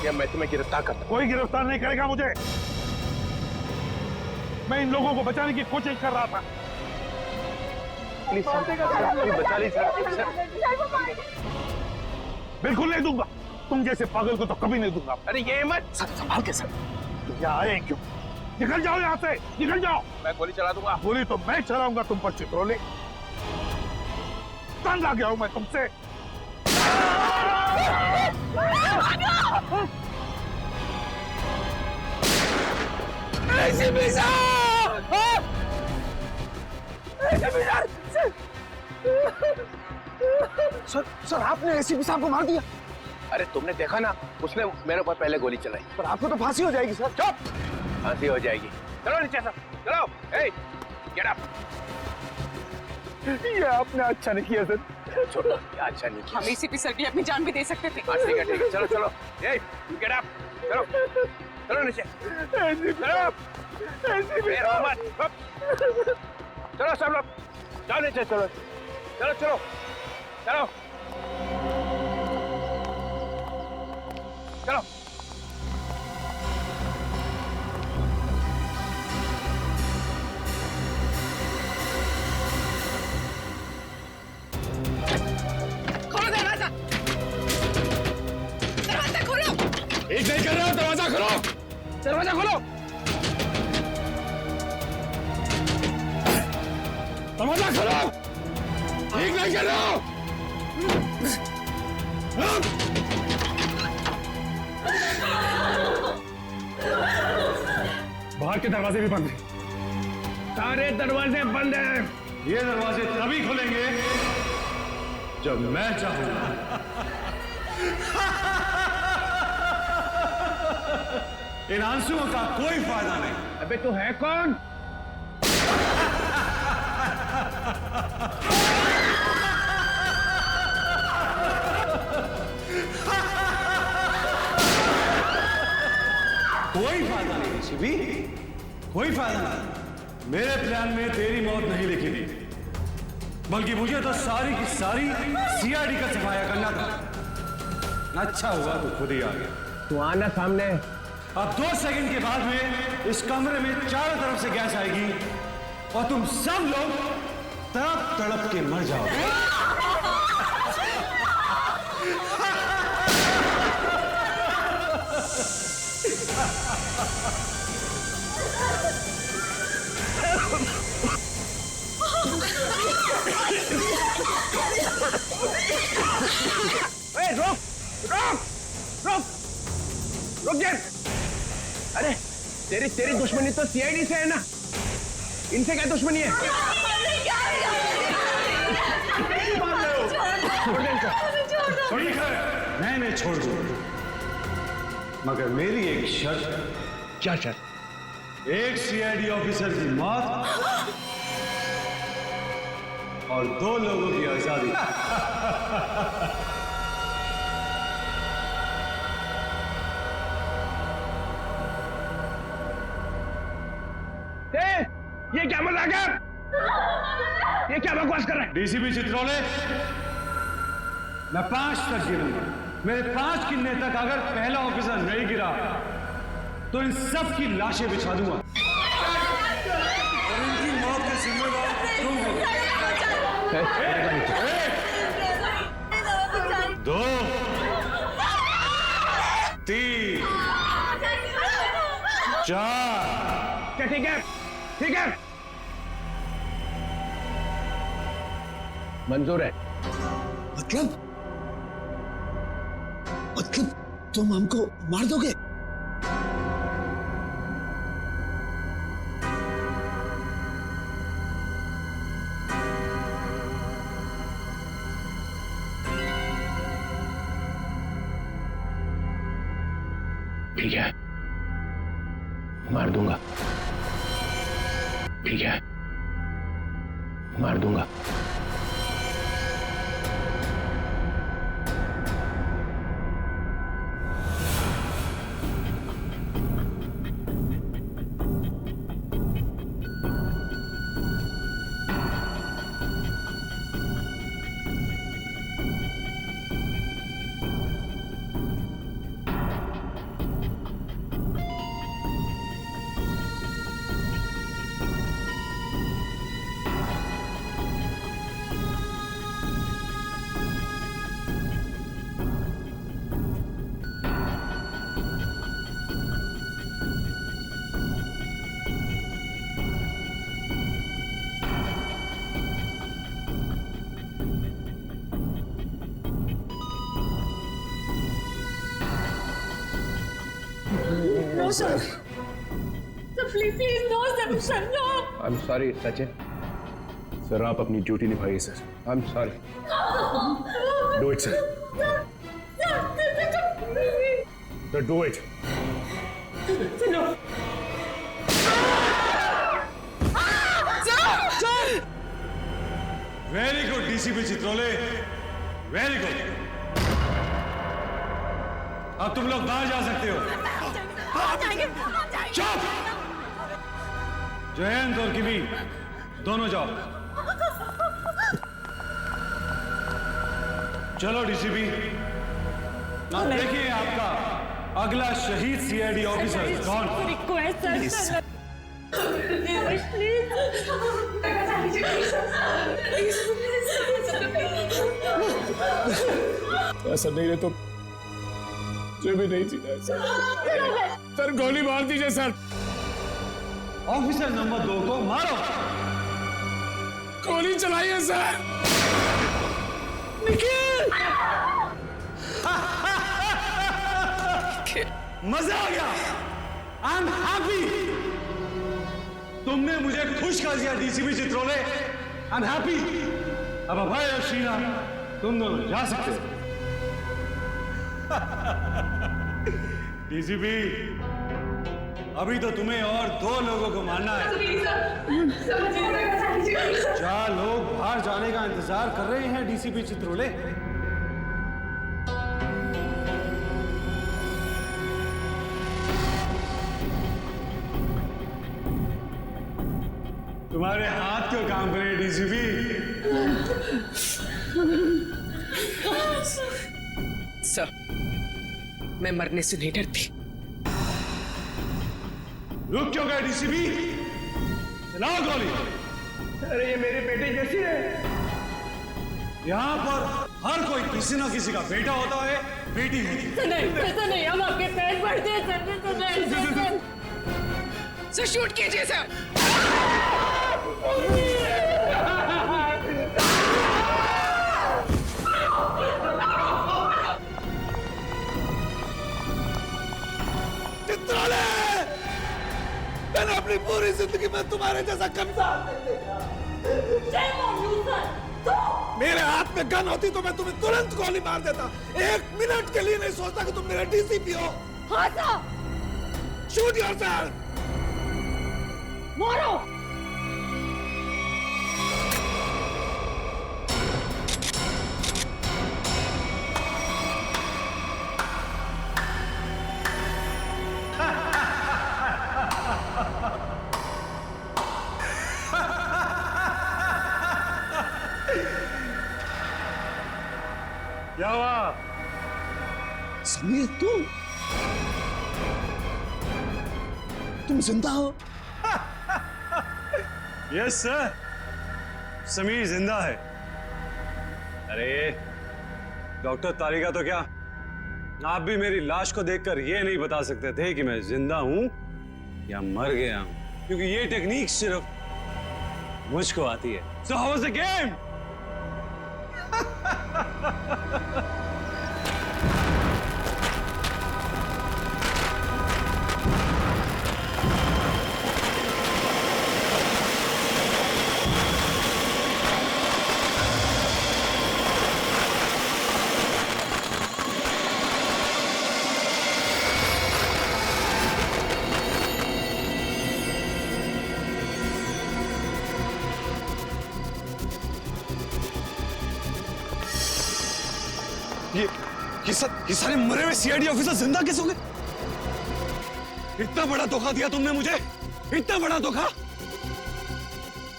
या मैं तुम्हें गिरफ्तार करता हूं। कोई गिरफ्तार नहीं करेगा मुझे। मैं इन लोगों को बचाने की कोशिश कर रहा था। प्लीज बचा ली सर। बिल्कुल नहीं दूंगा। तुम जैसे पागल को तो कभी नहीं दूंगा। अरे ये मत सर संभाल के सर। तुम यहाँ आए क्यों? निकल जाओ यहाँ से, निकल जाओ। मैं गोली चला दूंगा। गोली तो मैं चलाऊंगा तुम पर चित्रोले। तंग आ गया हूं मैं तुमसे। सर आपने एसीपी साहब को मार दिया। अरे तुमने देखा ना, उसने मेरे ऊपर पहले गोली चलाई। पर आपको तो फांसी हो जाएगी सर। चुप, फांसी हो जाएगी। चलो नीचे सर, चलो। ए, गेट अप। ये आपने अच्छा नहीं किया सर। छोड़ो, ये अच्छा नहीं किया। हम एसीपी सर की अपनी जान भी दे सकते थे। हाँ, ठीक है, चलो चलो। ए, गेट अप। चलो चलो नीचे, चलो। ए, रो मत। चलो सब लोग, जाओ नीचे, चलो चलो चलो चलो चलो। खोलो दरवाजा, दरवाजा खोलो। एक नहीं कर रहा, दरवाजा खोलो, दरवाजा खोलो, दरवाजा खोलो। ठीक नहीं कर रहा। बाहर के दरवाजे भी बंद हैं। सारे दरवाजे बंद हैं। ये दरवाजे तभी खुलेंगे जब मैं चाहूंगा। इन आंसुओं का कोई फायदा नहीं। अबे तू है कौन? कोई फायदा नहीं एसीपी, कोई फायदा नहीं। मेरे प्लान में तेरी मौत नहीं लिखी थी, बल्कि मुझे तो सारी की सारी सीआईडी का सफाया करना था। अच्छा हुआ तू खुद ही आ गया। तू आना सामने। अब 2 सेकंड के बाद में इस कमरे में चारों तरफ से गैस आएगी और तुम सब लोग तड़प तड़प के मर जाओगे। रुक रुक रुक रुक जा। अरे तेरी दुश्मनी तो सीआईडी से है ना, इनसे क्या दुश्मनी है? ठीक है, मैं छोड़ दूंगा, मगर मेरी एक शर्त है। क्या शर्त? एक सीआईडी ऑफिसर की मौत और 2 लोगों की आजादी। ये क्या मजाक है? ये क्या बकवास कर रहा है? डीसीपी चित्रोले, मैं 5 तक गिरूंगा। मेरे 5 गिनने तक अगर पहला ऑफिसर नहीं गिरा तो इन सब की लाशें बिछा दूंगा और इनकी मौत के जिम्मेदार तुम हो। 2 3 4। ठीक है, ठीक है, मंजूर है। मतलब तुम हमको मार दोगे? ठीक है, मार दूंगा। ठीक है, मार दूंगा। No, sir. Sir, please, no, sir, no. I am sorry Sachin. Sir आप अपनी ड्यूटी निभाइए sir. I am sorry. Do it sir. Sir do it. No. Very good DCP Chitrole, very good. अब तुम लोग बाहर जा सकते हो। चुप! जयंत और किवी दोनों जाओ। चलो डीसीपी, अब देखिए आपका अगला शहीद सीआईडी ऑफिसर कौन। Request, sir. ऐसा नहीं है तो मुझे भी नहीं जीना है सर। सर गोली मार दीजिए सर। ऑफिसर नंबर 2 को मारो। गोली चलाइए सर। मजा आ गया। I am happy. तुमने मुझे खुश कर दिया DCP Chitrole. I am happy. अब अभय और शीना तुम दोनों जा सकते हो। डीसीपी, अभी तो तुम्हें और 2 लोगों को मारना है। 4 लोग बाहर जाने का इंतजार कर रहे हैं डीसीपी चित्रोले। तुम्हारे हाथ क्यों काम करे डीसीपी? सर, मैं मरने से नहीं डरती। रुक क्यों गए डीसीपी? चलाओ गोली। अरे ये मेरी बेटी जैसी है। यहाँ पर हर कोई किसी ना किसी का बेटा होता है, बेटी होती है। नहीं, ऐसा नहीं, हम आपके पैर पड़ते हैं, सर। सर शूट कीजिए सर। चित्रोले! मैंने अपनी पूरी जिंदगी में तुम्हारे जैसा कमजोर नहीं देखा। मेरे हाथ में गन होती तो मैं तुम्हें तुरंत गोली मार देता। 1 मिनट के लिए नहीं सोचता कि तुम मेरा डीसीपी हो। हाँ सर। Shoot yourself. मारो। क्या हुआ? समीर तुम जिंदा हो? यस सर, समीर जिंदा है। अरे डॉक्टर तारिका तो क्या, आप भी मेरी लाश को देखकर ये नहीं बता सकते थे कि मैं जिंदा हूं या मर गया हूं, क्योंकि ये टेक्निक सिर्फ मुझको आती है। So how was the game? ये सारे मरे हुए सीआईडी ऑफिसर जिंदा कैसे हो गए? इतना बड़ा धोखा दिया तुमने मुझे, इतना बड़ा धोखा।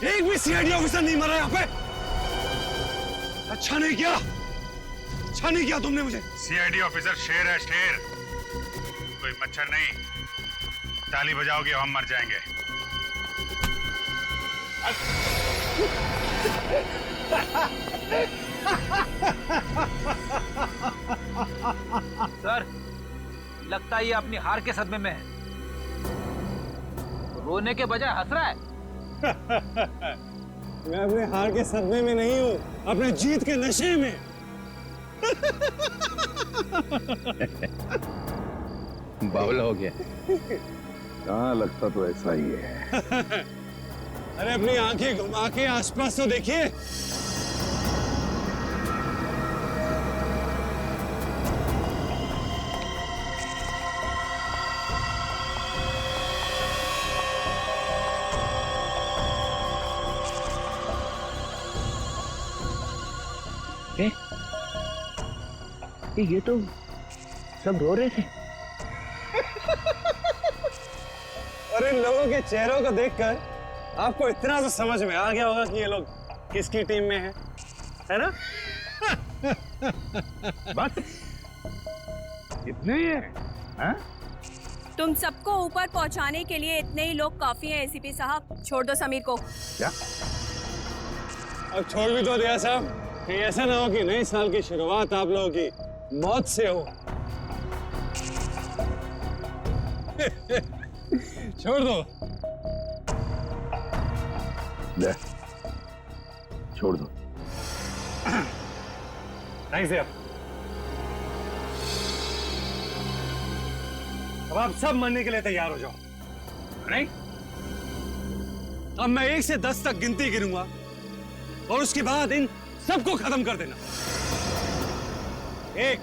एक भी सीआईडी ऑफिसर नहीं मरा यहाँ पे। अच्छा नहीं किया, अच्छा नहीं किया तुमने मुझे। सीआईडी ऑफिसर शेर है, शेर, कोई मच्छर नहीं। ताली बजाओगे हम मर जाएंगे। सर, लगता है ये अपनी हार के सदमे में है। रोने के बजाय हंस रहा है। मैं अपने हार के सदमे में नहीं हूँ, अपने जीत के नशे में। बावला हो गया। हाँ, लगता तो ऐसा ही है। अरे अपनी आंखें घुमा के आसपास तो देखिए। ये तो सब रो रहे थे। और इन लोगों के चेहरों को देखकर आपको इतना तो समझ में आ गया होगा कि ये लोग किसकी टीम में हैं, है ना? बस इतने ही है? हाँ? तुम सबको ऊपर पहुंचाने के लिए इतने ही लोग काफी हैं एसीपी साहब। छोड़ दो समीर को। क्या? अब छोड़ भी तो दिया साहब। कहीं ऐसा ना हो कि नए साल की शुरुआत आप लोगों की मौत से हो। छोड़ दो। ले, छोड़ दो। थैंक्स यार। अब आप सब मरने के लिए तैयार हो जाओ। नहीं? अब मैं 1 से 10 तक गिनती गिनूंगा और उसके बाद इन सबको खत्म कर देना। 1,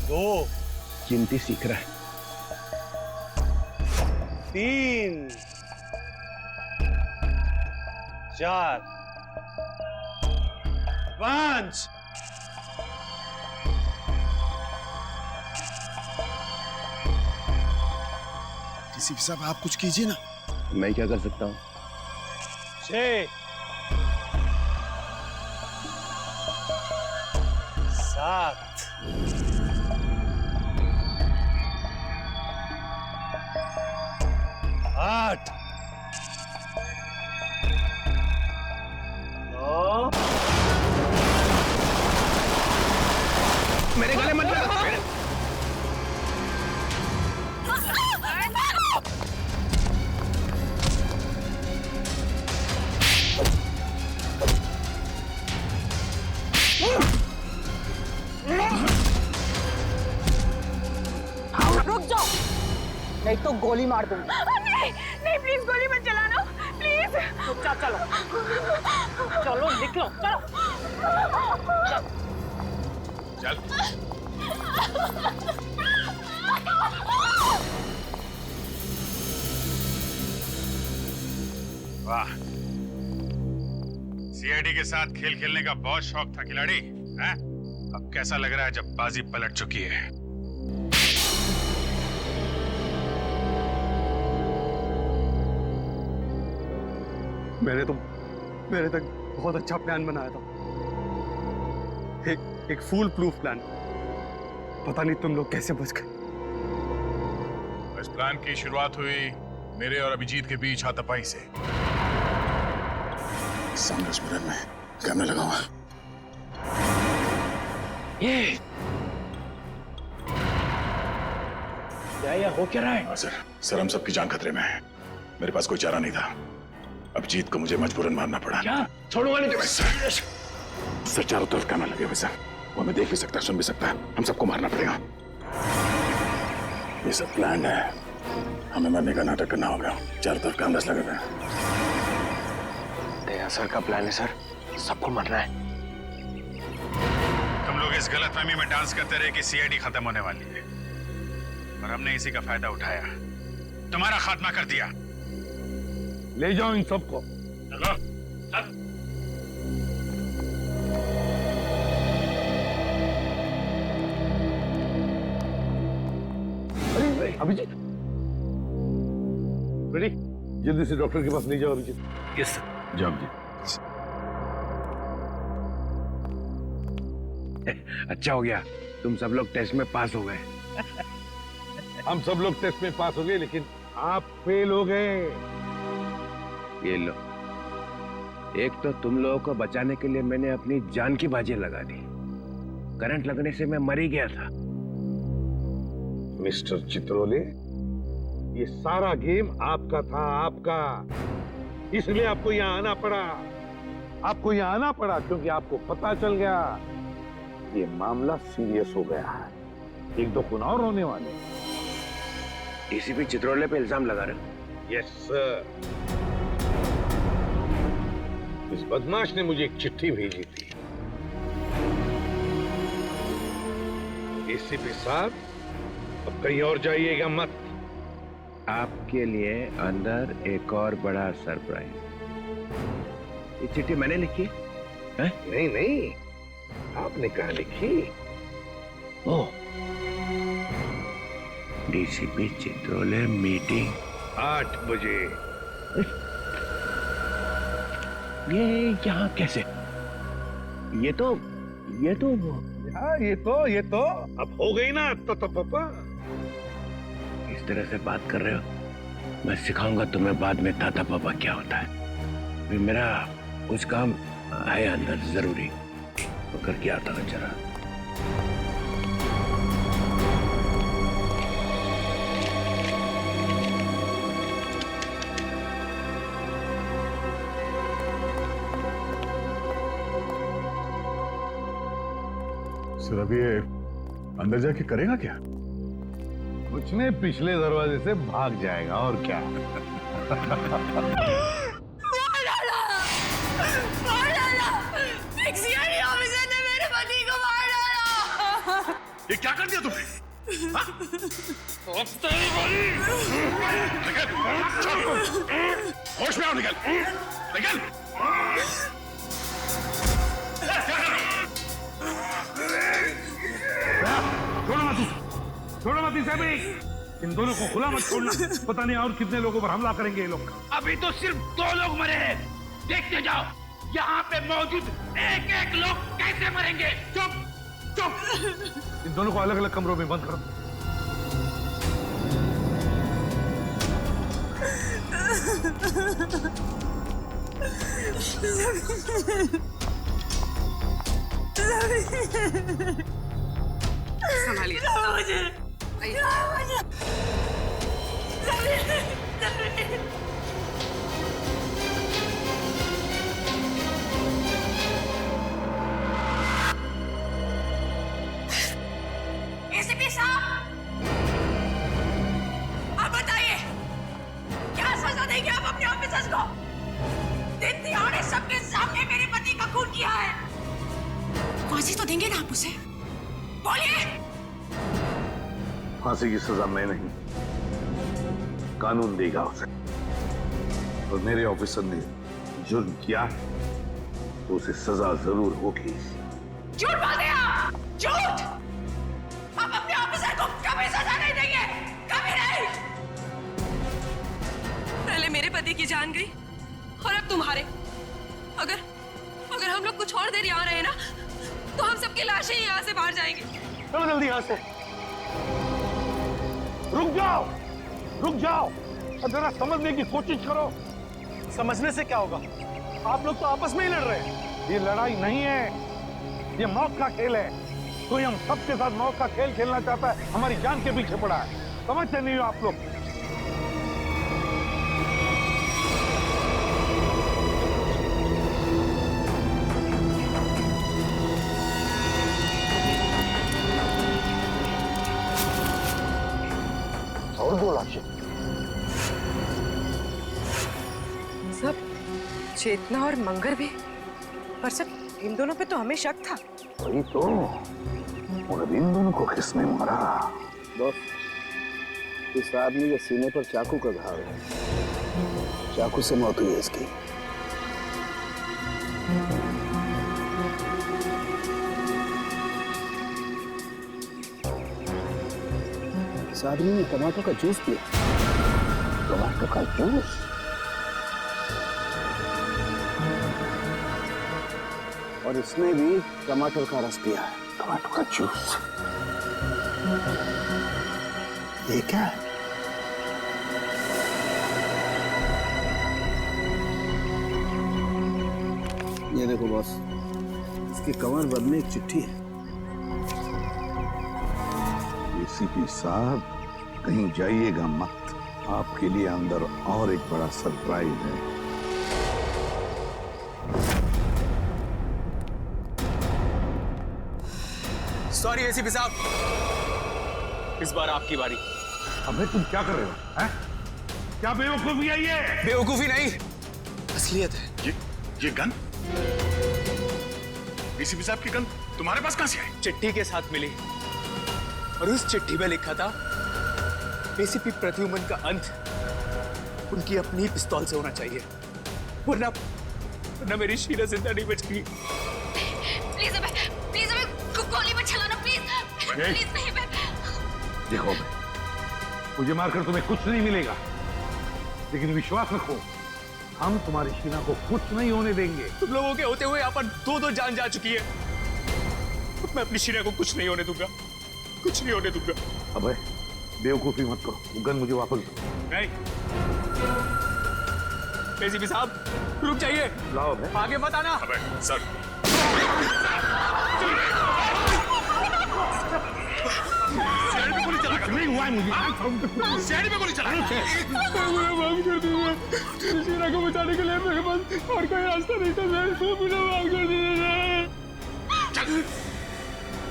2, गिनती सीख रहा है। 3, 4, 5। डीसीपी साहब आप कुछ कीजिए ना। मैं क्या कर सकता हूँ? 6, 7, 8, 9। मेरे गले मत लगा। रुक जाओ, नहीं तो गोली मार दूंगा। नहीं नहीं, प्लीज गोली मत चलाना, प्लीज। चलो चलो निकलो, चलो। चल। वाह, सीआईडी के साथ खेल खेलने का बहुत शौक था खिलाड़ी, हैं? अब कैसा लग रहा है जब बाजी पलट चुकी है? मैंने तक बहुत अच्छा प्लान बनाया था। एक फूल प्रूफ प्लान। पता नहीं तुम लोग कैसे बच गए। इस प्लान की शुरुआत हुई मेरे और अभिजीत के बीच हाथापाई से। सामने उस मिरर में कैमरा लगा हुआ है। क्या हो क्या रहा है? सर हम सबकी जान खतरे में है। मेरे पास कोई चारा नहीं था। अभिजीत को मुझे मजबूरन मारना पड़ा। क्या? छोड़ूंगा नहीं तुम्हें। सर चारों तरफ कैमरा लगे हुए सर। वो हमें देख भी सकता है, सुन भी सकता है। हम सबको मारना पड़ेगा। ये सब प्लान है। हमें मरने का नाटक करना होगा। चारों तरफ कैमरास लगे हुए हैं। तेरा सर का प्लान है सर, सबको मरना है। तुम लोग इस गलतफहमी में डांस करते रहे कि सीआईडी खत्म होने वाली है, और हमने इसी का फायदा उठाया, तुम्हारा खात्मा कर दिया। ले जाओ इन सबको। चलो चल। अरे अभिजीत, रेडी? जल्दी से डॉक्टर के पास ले जाओ अभिजीत। Yes sir. जाओ अभिजीत। अच्छा हो गया, तुम सब लोग टेस्ट में पास हो गए। हम सब लोग टेस्ट में पास हो गए, लेकिन आप फेल हो गए। ये लो, एक तो तुम लोगों को बचाने के लिए मैंने अपनी जान की बाजी लगा दी। करंट लगने से मैं मर ही गया था। मिस्टर चित्रोले, ये सारा गेम आपका था, आपका। इसलिए आपको यहाँ आना पड़ा। आपको यहाँ आना पड़ा क्योंकि आपको पता चल गया ये मामला सीरियस हो गया है, एक दो खून और होने वाले। डीसीपी चित्रोले पे इल्जाम लगा रहे हो? Yes sir. इस बदमाश ने मुझे एक चिट्ठी भेजी थी। एसीपी साहब, अब कहीं और जाइएगा मत। आपके लिए अंदर एक और बड़ा सरप्राइज। ये चिट्ठी मैंने लिखी है? नहीं नहीं, आपने कहा लिखी? ओह, डीसीपी चित्रोले मीटिंग 8 बजे। ये यहाँ कैसे? ये तो हाँ, ये तो अब हो गई ना तो पापा। इस तरह से बात कर रहे हो, मैं सिखाऊंगा तुम्हें बाद में ताता पापा क्या होता है। फिर मेरा कुछ काम है अंदर जरूरी, तो करके आता हूँ जरा। सर अब ये अंदर जाके करेगा क्या? कुछ ने पिछले दरवाजे से भाग जाएगा और क्या। ऑफिसर ने मेरे पति को मार डाला। ये क्या कर दिया तुमने? होश में आओ, निकल निकल। छोड़ो मत इसे भी। इन दोनों को खुला मत छोड़ना, पता नहीं और कितने लोगों पर हमला करेंगे ये लोग। अभी तो सिर्फ 2 लोग मरे हैं, देखते जाओ यहाँ पे मौजूद एक एक लोग कैसे मरेंगे। चुप चुप। इन दोनों को अलग अलग कमरों में बंद करो। संभालिए। एसीपी साहब, अब बताइए क्या सजा देंगे आप अपने ऑफिसर्स को? दिन दिहाड़े सबके सामने मेरे पति का खून किया है। फांसी तो देंगे ना आप उसे? बोलिए। फांसी की सजा मैं नहीं, कानून देगा उसे। और मेरे ऑफिसर ने जुर्म किया तो उसे सजा जरूर होगी। झूठ बोल रहे आप, झूठ। आप अपने ऑफिसर को कभी सजा नहीं देंगे, कभी नहीं। पहले मेरे पति की जान गई और अब तुम्हारे। अगर हम लोग कुछ और देर यहाँ रहे ना, तो हम सबकी लाशें यहाँ से बाहर जाएंगी। चलो जल्दी यहाँ से। रुक जाओ, अब जरा समझने की कोशिश करो। समझने से क्या होगा? आप लोग तो आपस में ही लड़ रहे हैं। ये लड़ाई नहीं है, ये मौत का खेल है। कोई हम सबके साथ मौत का खेल खेलना चाहता है, हमारी जान के पीछे पड़ा है। समझते नहीं हो आप लोग? और 2 लाशें। सब चेतना और मंगर भी, पर सर इन दोनों पे तो हमें शक था। वही तो, और इन दोनों को किसने मारा? बॉस, इस आदमी के सीने पर चाकू का घाव है। चाकू से मौत हुई है इसकी। इस आदमी ने टमाटर का जूस पिया। टमाटर का जूस? और इसने भी टमाटर का रस पिया है। टमाटर का जूस? ये क्या है? ये देखो बॉस, इसकी कमर बदले एक चिट्ठी है। एसीपी साहब, कहीं जाइएगा मत, आपके लिए अंदर और एक बड़ा सरप्राइज है। सॉरी एसीपी साहब, इस बार आपकी बारी। अबे तुम क्या कर रहे हो? हैं? क्या बेवकूफी है ये? बेवकूफी नहीं, असलियत है। ये गन? एसीपी साहब की गन तुम्हारे पास कहां से आई? चिट्ठी के साथ मिली और उस चिट्ठी में लिखा था एसीपी प्रद्युमन का अंत उनकी अपनी पिस्तौल से होना चाहिए, वरना मेरी शीला जिंदा नहीं बचेगी। प्लीज हमें गोली मत चलाना, प्लीज प्लीज नहीं। मैं देखो मुझे मारकर तुम्हें कुछ नहीं मिलेगा, लेकिन विश्वास रखो हम तुम्हारी शीना को कुछ नहीं होने देंगे। तुम लोगों के होते हुए यहाँ पर दो जान जा चुकी है, मैं अपनी शीना को कुछ नहीं होने दूंगा, कुछ नहीं होने दूंगा। अबे बेवकूफी मत करो, वो गन मुझे वापस दो। नहीं एसीपी साहब रुक जाइए, लाओ बे। आगे मत आना। अबे सर, नहीं हुआ है मुझे। शहर में गोली चला। माफ कर दीजिए, शीला को बचाने के लिए मेरे पास और कोई रास्ता नहीं था सर, मुझे माफ कर दीजिए।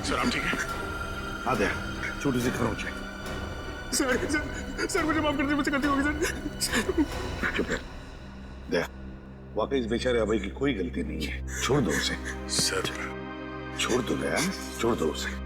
सर आप ठीक है? आ दे छोटी सी खरोच है। सर मुझे माफ कर दीजिए, मुझसे गलती होगी सर। चुप है। दे वाकई इस बेचारे अभय की कोई गलती नहीं है, छोड़ दो उसे। सर छोड़ दो दया, छोड़ दो उसे।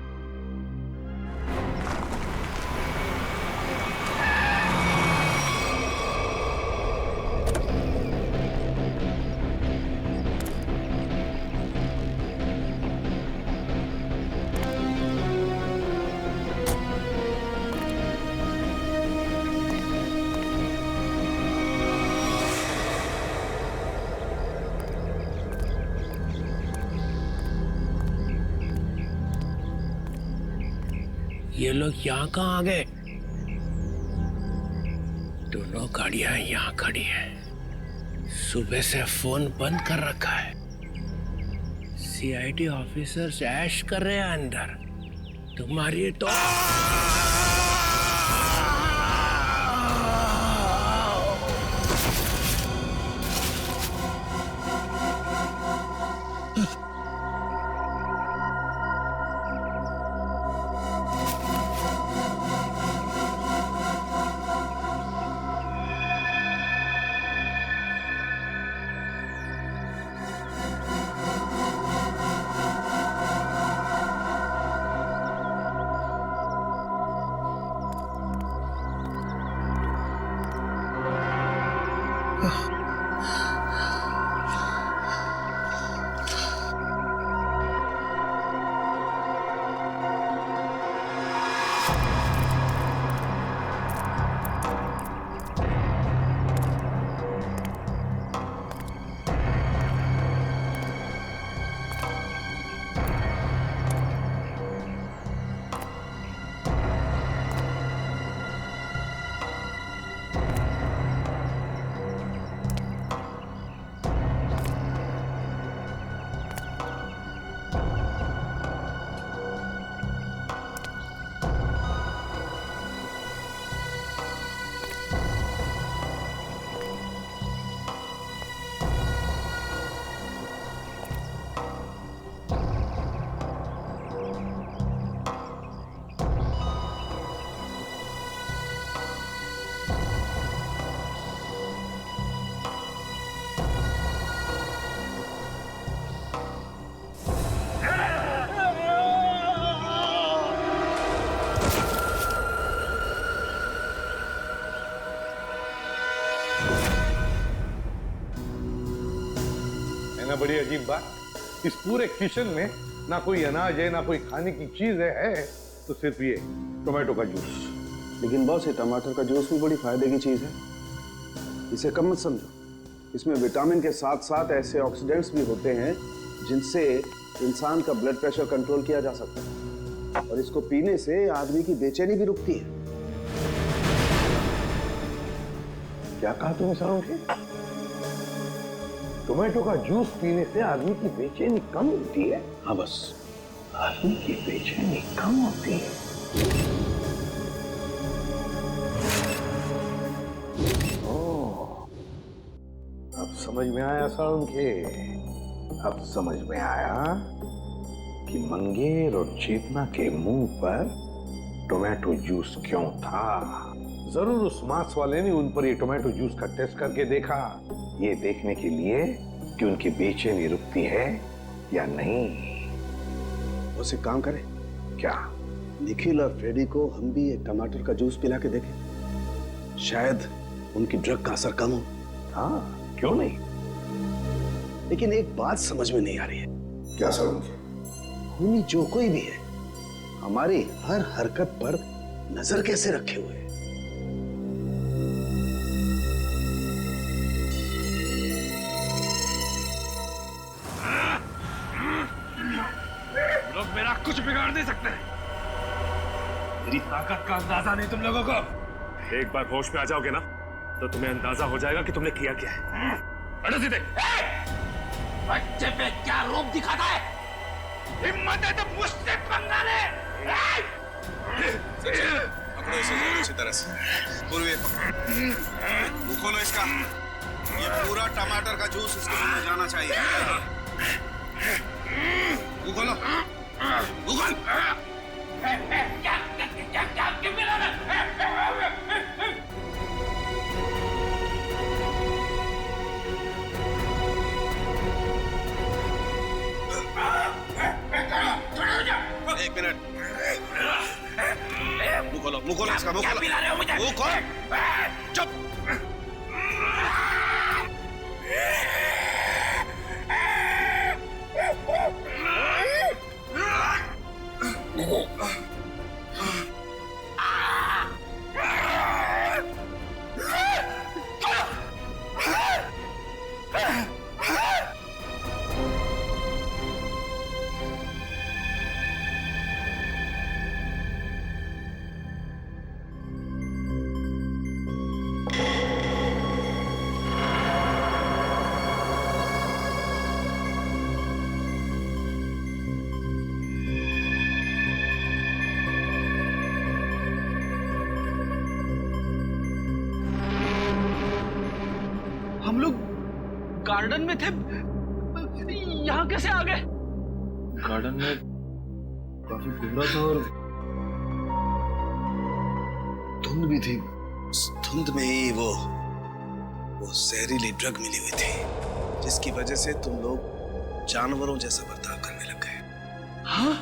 ये लोग यहाँ कहाँ आ गए? दोनों गाड़ियां यहाँ खड़ी हैं। सुबह से फोन बंद कर रखा है। सीआईडी ऑफिसर्स ऐश कर रहे हैं अंदर। तुम्हारी तो बड़ी अजीब बात, इस पूरे किचन में ना कोई अनाज है ना कोई खाने की चीज है तो सिर्फ ये टोमेटो का जूस। लेकिन बॉस ये टमाटर का जूस भी बड़ी फायदे की चीज है, इसे कम मत समझो। इसमें विटामिन के साथ साथ ऐसे ऑक्सीडेंट्स भी होते हैं जिनसे इंसान का ब्लड प्रेशर कंट्रोल किया जा सकता है, और इसको पीने से आदमी की बेचैनी भी रुकती है। क्या कहा तुमने सारों? टोमेटो का जूस पीने से आदमी की बेचैनी कम होती है? हाँ बस, आदमी की बेचैनी कम होती है। अब समझ में आया सारुण के, अब समझ में आया कि मंगेर और चेतना के मुंह पर टोमेटो जूस क्यों था। जरूर उस मांस वाले ने उन पर ये टोमेटो जूस का टेस्ट करके देखा, ये देखने के लिए कि उनकी बेचैनी रुकती है या नहीं। उसे काम करें क्या? निखिल और फ्रेडी को हम भी एक टमाटर का जूस पिला के देखें, शायद उनकी ड्रग का असर कम हो। हाँ, क्यों नहीं। लेकिन एक बात समझ में नहीं आ रही है। क्या समझ? खूनी जो कोई भी है हमारी हर हरकत पर नजर कैसे रखे हुए है? लोग मेरा कुछ बिगाड़ नहीं सकते। मेरी ताकत का अंदाजा नहीं तुम लोगों को। एक बार होश में आ जाओगे ना तो तुम्हें अंदाजा हो जाएगा कि तुमने किया क्या है। बैठो सीधे। बच्चे पे क्या रूप दिखाता है? हिम्मत है तो मुझसे पंगा ले। पकड़ो इसे अच्छी तरह से। पूर्वी मुंह खोलो इसका। ये पूरा टमाटर का जूस इसके मुंह में जाना चाहिए। मुंह खोलो। मुंह खोल। क्या मिला ना? एक मिनट। मुंह खोलो इसका। मुंह खोलो। मुंह खोल। चुप। हम लोग गार्डन में थे, यहाँ कैसे आ गए? गार्डन में काफी कोहरा था और धुंध भी थी। उस धुंध में ही वो जहरीली ड्रग मिली हुई थी, जिसकी वजह से तुम लोग जानवरों जैसा बर्ताव करने लग गए। हाँ?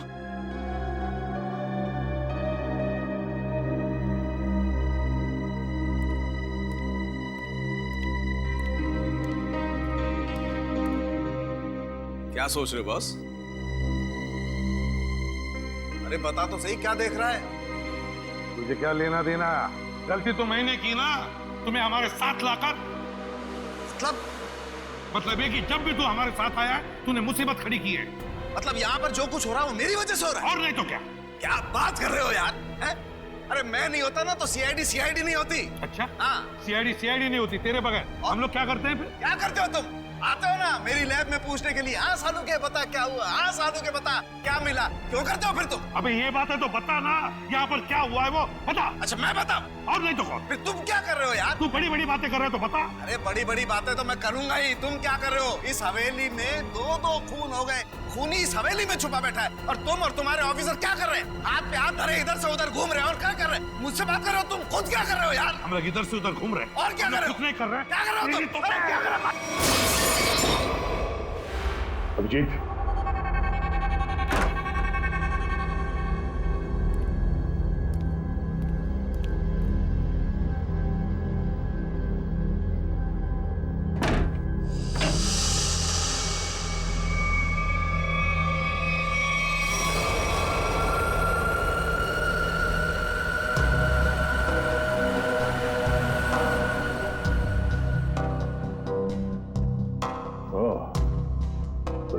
क्या सोच रहे हो बॉस? अरे बता तो सही, क्या देख रहा है? तुझे क्या लेना देना? गलती तो मैंने की ना, तुम्हें हमारे साथ लाकर। मतलब ये कि जब भी तू हमारे साथ आया तूने मुसीबत खड़ी की है। मतलब यहाँ पर जो कुछ हो रहा है वो मेरी वजह से हो रहा है? और नहीं तो क्या? क्या बात कर रहे हो यार? है? अरे मैं नहीं होता ना तो सीआईडी नहीं होती। अच्छा? हाँ। सीआईडी नहीं होती तेरे बगैर। हम लोग क्या करते हैं फिर? क्या करते हो तुम? आते हो ना मेरी लैब में पूछने के लिए, हाँ सालू के बता क्या हुआ, हाँ सालू के बता क्या मिला। क्यों करते हो फिर तुम? अबे ये बात है तो बता ना, यहाँ पर क्या हुआ है वो बता। अच्छा मैं बताऊं? और नहीं तो कौन? फिर तुम क्या कर रहे हो यार? तू बड़ी बड़ी बातें कर रहे हो तो बता। अरे बड़ी बड़ी बातें तो मैं करूंगा ही, तुम क्या कर रहे हो? इस हवेली में दो खून हो गए, खूनी इस हवेली में छुपा बैठा है, और तुम और तुम्हारे ऑफिसर क्या कर रहे हैं? हाथ पे हाथ धरे इधर से उधर घूम रहे हैं। और क्या कर रहे हैं? मुझसे बात कर रहे हो? तुम खुद क्या कर रहे हो यार? हम लोग इधर से उधर घूम रहे हैं। और क्या कर रहे हो? कुछ नहीं कर रहे हैं। क्या कर रहे हो तुम? अरे क्या कर रहे हो? अभिजीत,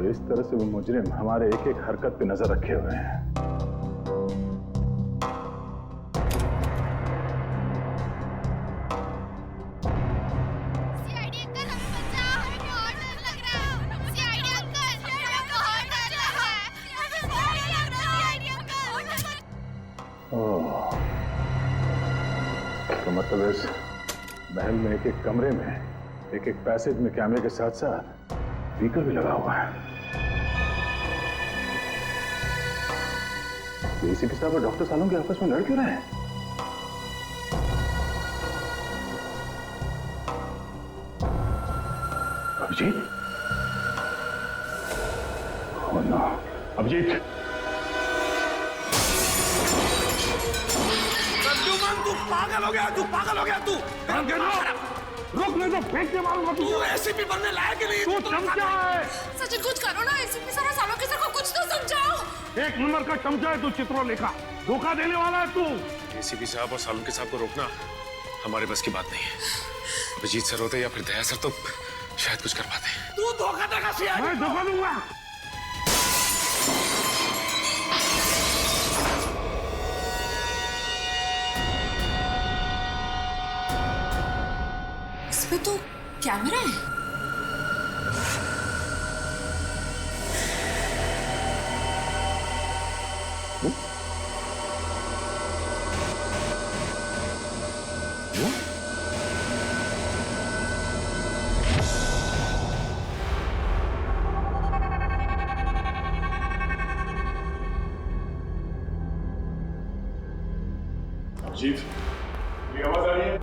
इस तरह से वो मुजरिम हमारे एक एक हरकत पे नजर रखे हुए हैं। सीआईडी अंकल हमें बचाओ, हमें बहुत डर लग रहा है। सीआईडी अंकल हमें बहुत डर लग रहा है। हमें बहुत डर लग रहा है सीआईडी अंकल। ओह, तो मतलब इस महल में एक एक कमरे में एक एक पैसेज में कैमरे के साथ साथ स्पीकर भी लगा हुआ है। एसीपी साहब और डॉक्टर सालों के आपस में लड़ क्यों रहे हैं? अभिजीत? Oh no. अभिजीत? तू पागल हो गया, तू पागल हो गया, तू रुक, नहीं तो फेंक के मारूंगा। तू एसीपी बनने लायक नहीं। तू चमचा है। सचिन कुछ करो ना, एसीपी सर और सालों के सर को कुछ तो समझाओ। एक नंबर का चमचा है तू, चित्रलेखा। धोखा देने वाला है तू। एसीपी साहब और सालुंके साहब को रोकना हमारे बस की बात नहीं है। अभिजीत सर होते या फिर दया सर तो शायद कुछ कर पाते। तू धोखा देगा सीआईडी। मैं धोखा दूंगा। इसमें तो कैमरा है। अभिजीत, मेरी आवाज आ रही है?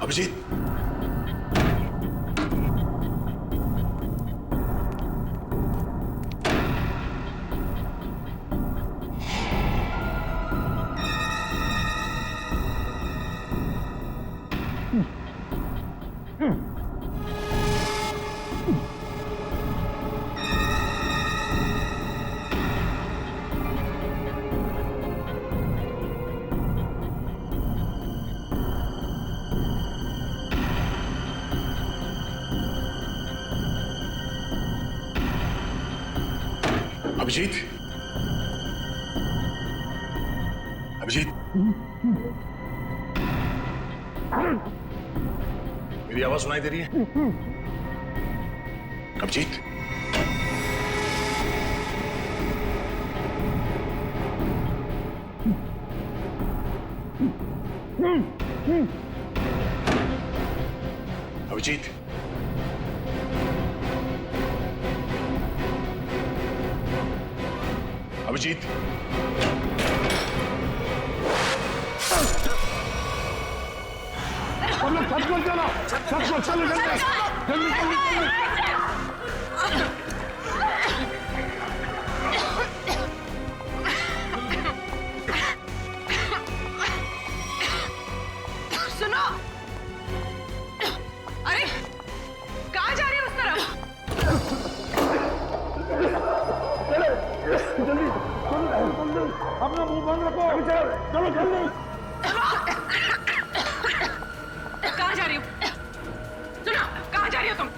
अभिजीत? अभिजीत, अभिजीत, अभिजीत, मेरी आवाज सुनाई दे रही है? अभिजीत, अभिजीत, अभिजीत, हम लोग छत पर चलो, छत पर चलो, जल्दी जल्दी जल्दी। सुनो, अरे कहाँ जा रहे हो उस तरफ? जल्दी अपना मुंह बंद रखो। चलो जल्दी। कहाँ जा रही हो? सुनो, कहाँ जा रही हो तुम?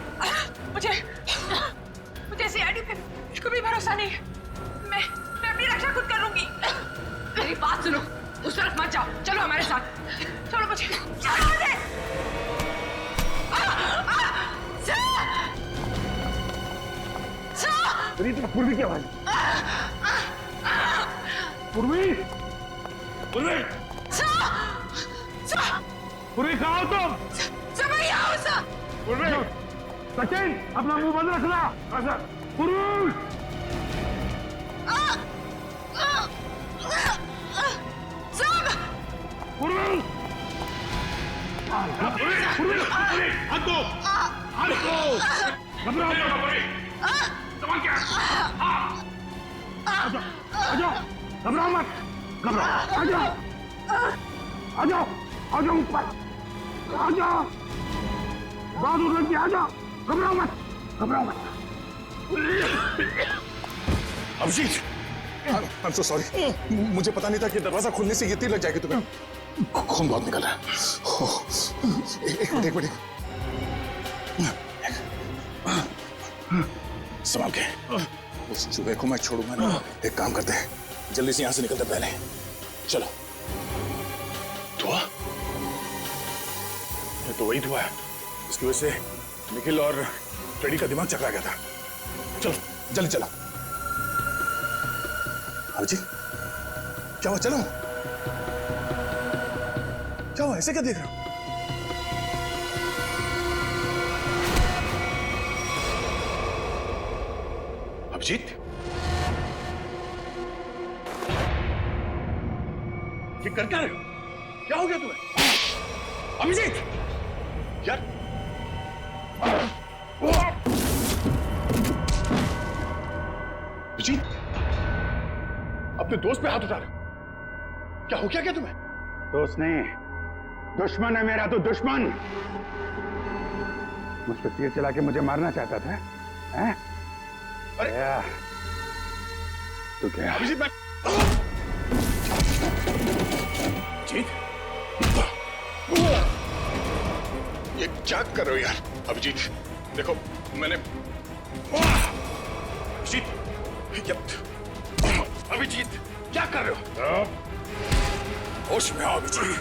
मुझे सीआईडी पे कभी भरोसा नहीं है। मैं अपनी रक्षा खुद कर लूंगी। मेरी बात सुनो, उस तरफ मत जाओ, चलो हमारे साथ। चलो मुझे पूर्वी की आवाज। पूर्वी, पूर्वी, पूर्वी कहाँ हो तुम? पूर्वी, सचिन अपना मुंह बंद रखना। पूर्वी, पूर्वी, पूर्वी, हाथ दो, हाथ दो, घबराओ मत पूर्वी, सवाल क्या? आ जाओ, घबराओ मत, घबराओ, आ जाओ, आ जाओ, आ जाओ ऊपर, आ जाओ, बहादुर लड़की आ जाओ, घबराओ मत, घबराओ मत। अभिजीत, I'm so sorry, मुझे पता नहीं था कि दरवाजा खुलने से ये तीर लग जाएगी तुम्हें। खून बहुत निकल रहा है। एक मिनट संभाल के। उस चूहे को मैं छोड़ूंगा नहीं। एक काम करते हैं, जल्दी से यहां से निकलते पहले। चलो। धुआं? ये तो वही धुआं है, इसकी वजह से निखिल और फ्रेडी का दिमाग चकरा गया था। चलो जल्दी चलो। अभिजीत क्या हुआ? चलो। क्या हुआ? ऐसे क्या देख रहे हो? अभिजीत, ये कर क्या रहे हो? क्या हो गया तुम्हें? अभिजीत यार, अभिजीत अपने दोस्त पे हाथ उठा रहे हो? क्या हो क्या तुम्हें? दोस्त नहीं, दुश्मन है मेरा। तो दुश्मन मुझ पर तीर चला के मुझे मारना चाहता था, हैं? अरे तो क्या? अभिजीत मैं अभिजीत, ये क्या कर रहे हो यार? अभिजीत देखो, मैंने अभिजीत क्या कर रहे हो? होश में आओ अभिजीत।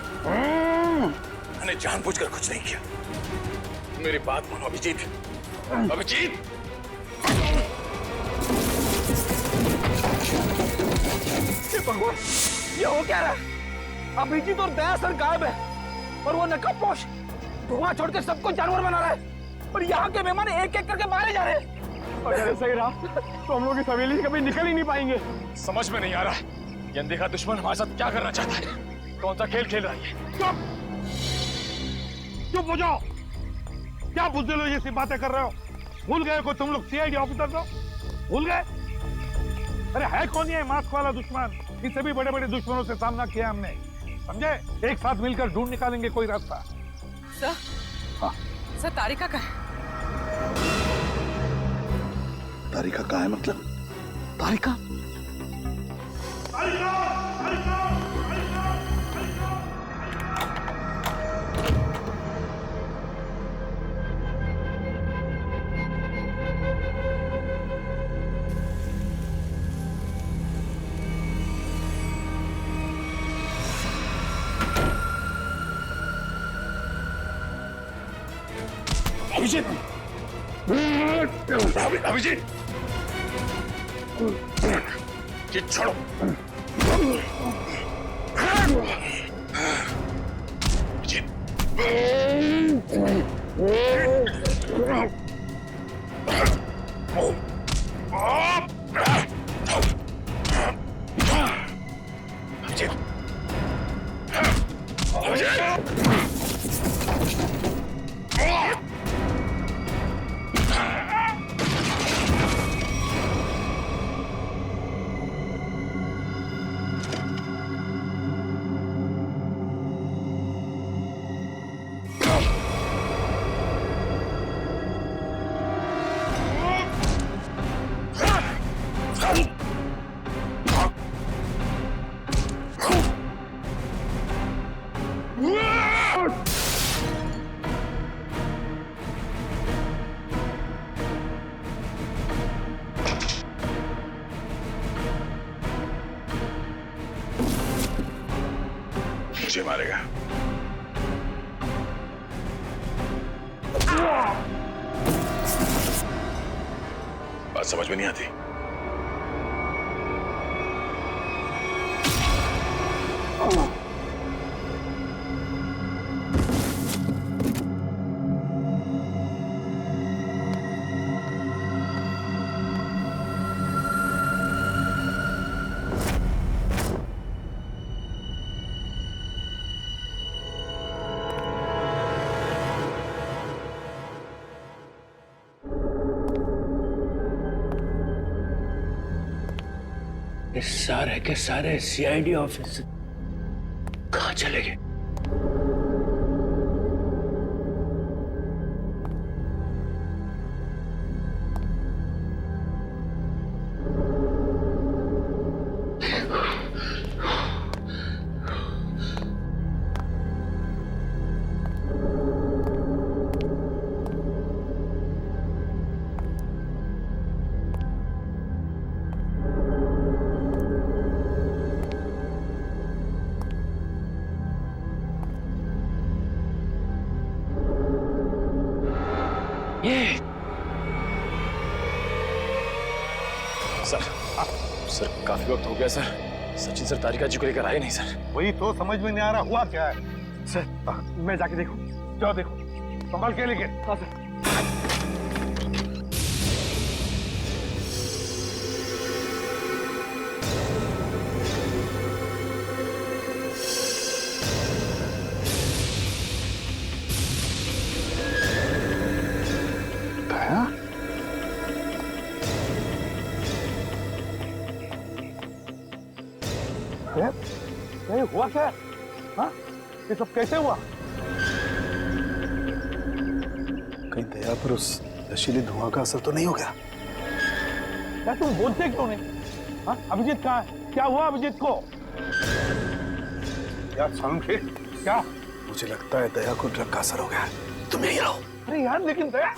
मैंने जानबूझकर कुछ नहीं किया। मेरी बात मानो अभिजीत। अभिजीत भगवान, ये हो क्या रहा है? अभिजीत और दया सर गायब है और वो नकाबपोश धुआं छोड़ के सबको जानवर बना रहा है और यहाँ के मेहमान एक एक करके मारे जा रहे हैं। अगर ऐसा ही रहा तो हम लोग इस हवेली से कभी निकल ही नहीं पाएंगे। समझ में नहीं आ रहा ये अनदेखा दुश्मन हमारे साथ क्या करना चाहता है। कौन सा खेल खेल रहा है? चुप हो जाओ। क्या बुज़दिल जैसी बातें कर रहे हो? भूल गए को तुम लोग सीआईडी ऑफिसर हो? भूल गए? अरे है कौन ये मास्क वाला दुश्मन? इससे भी बड़े बड़े दुश्मनों से सामना किया हमने, समझे? एक साथ मिलकर ढूंढ निकालेंगे कोई रास्ता। सर, हाँ सर तारिका का है। तारिका कहाँ है? मतलब तारिका? अभिजीत, अभिजीत, ये छोड़ो। अभिजीत, मुझे मारेगा। बात समझ में नहीं आती। ये सारे के सारे सीआईडी ऑफिस कहाँ चले गए? ये सर काफी वक्त हो गया सर। सचिन सर तारिका जी को लेकर आए नहीं सर। वही तो समझ में नहीं आ रहा हुआ क्या है। सर मैं जाके देखूं। जाओ देखो, संभाल के लेके। हाँ सर। ये हुआ क्या? हाँ? ये सब कैसे हुआ? कहीं दया पर उस नशीली धुआं का असर तो नहीं हो गया? क्या तुम बोलते क्यों नहीं? हाँ? अभिजीत कहाँ है? क्या हुआ अभिजीत को? यार समझे क्या? मुझे लगता है दया को ड्रग का असर हो गया है। तुम यहीं रहो। अरे यार लेकिन दया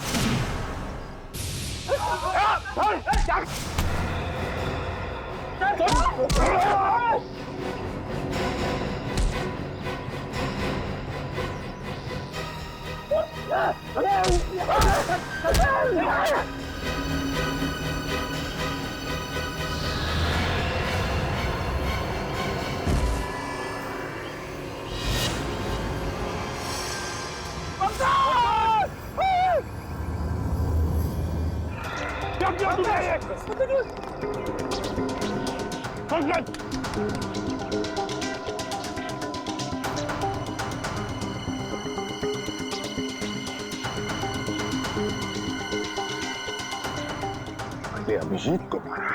पहले अभिजीत को मारा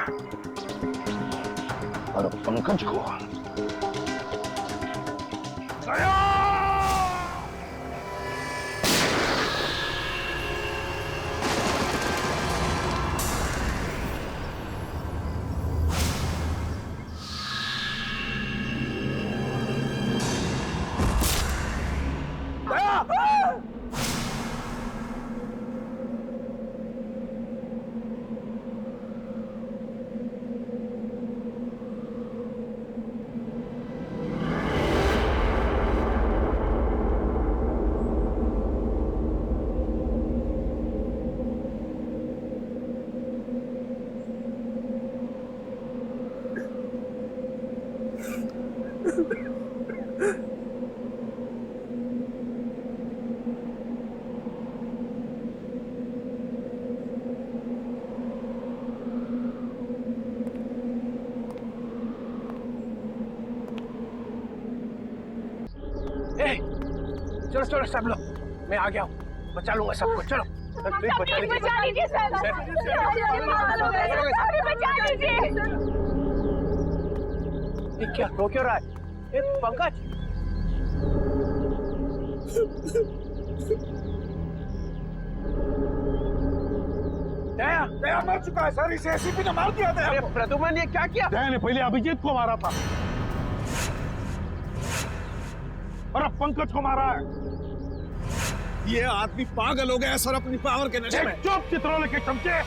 और पंकज को। चलो चलो सब लोग, मैं आ गया हूँ, बचा लूंगा सबको। चलो बचा लीजिए सर, बचा लीजिए। ये क्या रो क्यों रहा है? ये पंकज दया मर चुका है सर। इसे एसीपी ने मार दिया था। प्रद्युम्न ने क्या किया? दया ने पहले अभिजीत को मारा था और अब पंकज को मारा है। ये आदमी पागल हो गया सर अपनी पावर के नशे में। चुप चित्रोले के चमचे।